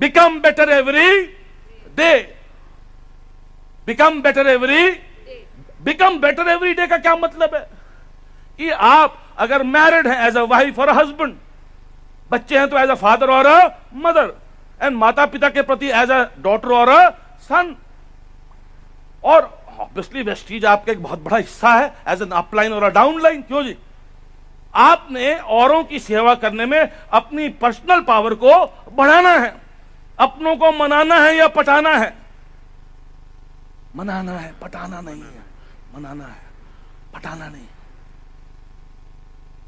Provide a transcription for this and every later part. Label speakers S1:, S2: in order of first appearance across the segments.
S1: Become better every day. Become better every day का क्या मतलब है कि आप अगर मैरिड हैं एज अ वाइफ और हस्बैंड, बच्चे हैं तो एज अ फादर और अ मदर, एंड माता पिता के प्रति एज अ डॉटर और अ सन। और ऑब्वियसली वेस्टीज आपका एक बहुत बड़ा हिस्सा है एज एन अपलाइन और अ डाउनलाइन। क्यों जी? आपने औरों की सेवा करने में अपनी पर्सनल पावर को बढ़ाना है। अपनों को मनाना है या पटाना है? मनाना है, पटाना नहीं है। मनाना है, पटाना नहीं।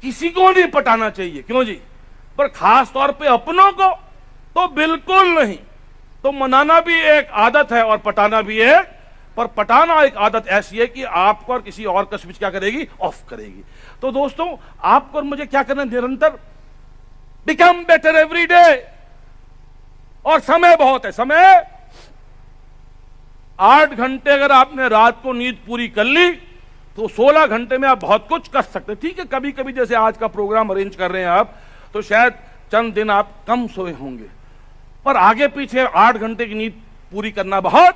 S1: किसी को नहीं पटाना चाहिए। क्यों जी? पर खास तौर पे अपनों को तो बिल्कुल नहीं। तो मनाना भी एक आदत है और पटाना भी एक, पर पटाना एक आदत ऐसी है कि आपको और किसी और का स्विच क्या करेगी? ऑफ करेगी। तो दोस्तों, आपको और मुझे क्या करना है? निरंतर बिकम बेटर एवरी डे। और समय बहुत है। समय 8 घंटे अगर आपने रात को नींद पूरी कर ली तो 16 घंटे में आप बहुत कुछ कर सकते हैं। ठीक है, कभी कभी जैसे आज का प्रोग्राम अरेंज कर रहे हैं आप, तो शायद चंद दिन आप कम सोए होंगे, पर आगे पीछे 8 घंटे की नींद पूरी करना बहुत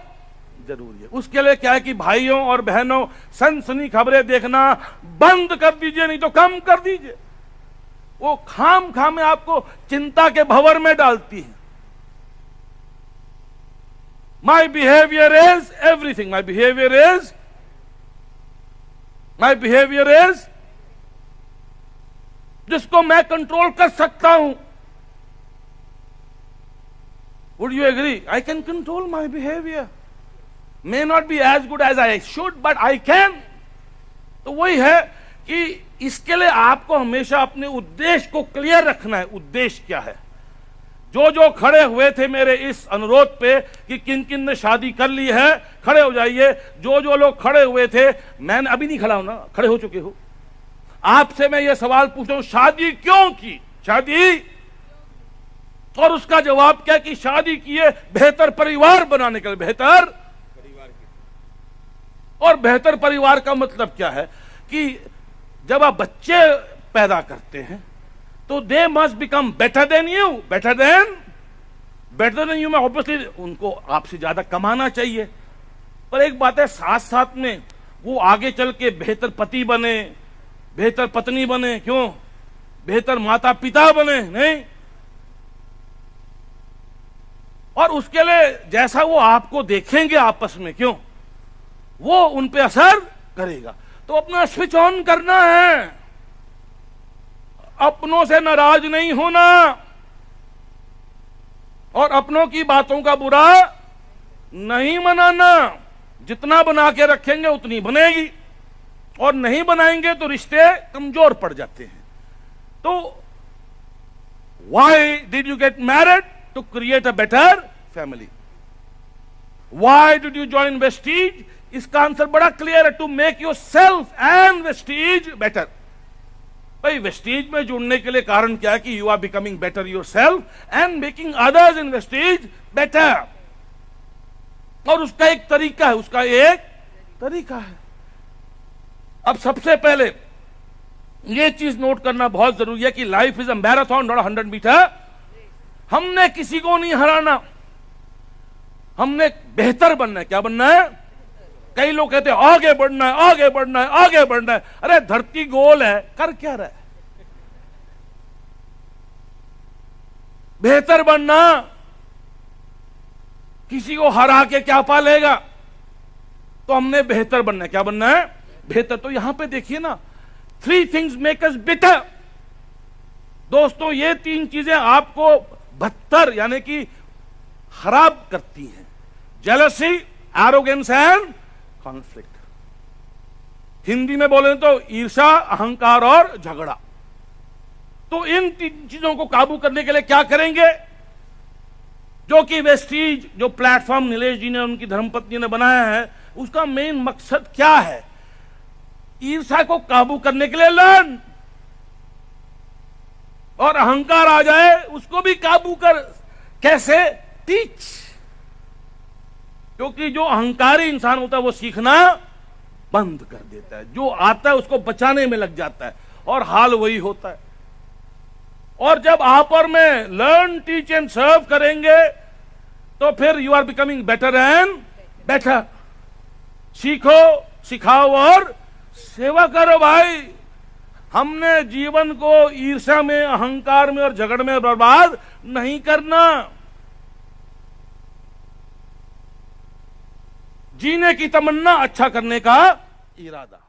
S1: जरूरी है। उसके लिए क्या है कि भाइयों और बहनों, सनसनी खबरें देखना बंद कर दीजिए, नहीं तो कम कर दीजिए। वो खाम में आपको चिंता के भंवर में डालती है। My behaviour is everything. My behaviour is जिसको मैं कंट्रोल कर सकता हूं। Would you agree? I can control my behaviour. May not be as good as I should, but I can. तो वही है कि इसके लिए आपको हमेशा अपने उद्देश्य को क्लियर रखना है। उद्देश्य क्या है? जो खड़े हुए थे मेरे इस अनुरोध पे कि किन किन ने शादी कर ली है, खड़े हो जाइए। जो लोग खड़े हुए थे, मैंने अभी नहीं खड़ा हूं ना, खड़े हो चुके हो। आपसे मैं ये सवाल पूछ रहा हूं, शादी क्यों की? शादी, और उसका जवाब क्या कि शादी किए बेहतर परिवार बनाने के लिए। बेहतर परिवार की, और बेहतर परिवार का मतलब क्या है कि जब आप बच्चे पैदा करते हैं तो they must become better than you. Better than you में ऑब्वियसली उनको आपसे ज्यादा कमाना चाहिए, पर एक बात है, साथ साथ में वो आगे चल के बेहतर पति बने, बेहतर पत्नी बने। क्यों? बेहतर माता पिता बने। नहीं, और उसके लिए जैसा वो आपको देखेंगे आपस में, क्यों, वो उन पे असर करेगा। तो अपना स्विच ऑन करना है, अपनों से नाराज नहीं होना, और अपनों की बातों का बुरा नहीं मनाना। जितना बना के रखेंगे उतनी बनेगी, और नहीं बनाएंगे तो रिश्ते कमजोर पड़ जाते हैं। तो why did you get married? To create a better family. Why did you join Vestige? इसका आंसर बड़ा क्लियर है, to make yourself and Vestige better. भाई, वेस्टीज में जुड़ने के लिए कारण क्या है कि you are becoming better yourself and making others in Vestige better. और उसका एक तरीका है, अब सबसे पहले यह चीज नोट करना बहुत जरूरी है कि life is a marathon, not 100 metre. हमने किसी को नहीं हराना, हमने बेहतर बनना है। क्या बनना है? कई लोग कहते हैं आगे बढ़ना है, आगे बढ़ना है, आगे बढ़ना है। अरे धरती गोल है, कर क्या रहा है? बेहतर बनना, किसी को हरा के क्या पालेगा? तो हमने बेहतर बनना है। क्या बनना है? बेहतर। तो यहां पे देखिए ना, 3 थिंग्स मेक अस बेटर। दोस्तों, ये 3 चीजें आपको बदतर यानी कि खराब करती हैं। Jealousy, arrogance and conflict. Hindi में बोले तो ईर्ष्या, अहंकार और झगड़ा। तो इन 3 चीजों को काबू करने के लिए क्या करेंगे? जो कि वेस्टीज, जो प्लेटफॉर्म नीलेश जी ने, उनकी धर्मपत्नी ने बनाया है, उसका मेन मकसद क्या है? ईर्ष्या को काबू करने के लिए लर्न, और अहंकार आ जाए उसको भी काबू कर। कैसे? टीच। क्योंकि जो अहंकारी इंसान होता है वो सीखना बंद कर देता है, जो आता है उसको बचाने में लग जाता है, और हाल वही होता है। और जब आप और मैं लर्न, टीच एंड सर्व करेंगे तो फिर you are becoming better and better. सीखो, सिखाओ और सेवा करो भाई। हमने जीवन को ईर्ष्या में, अहंकार में और झगड़ में बर्बाद नहीं करना। जीने की तमन्ना, अच्छा करने का इरादा।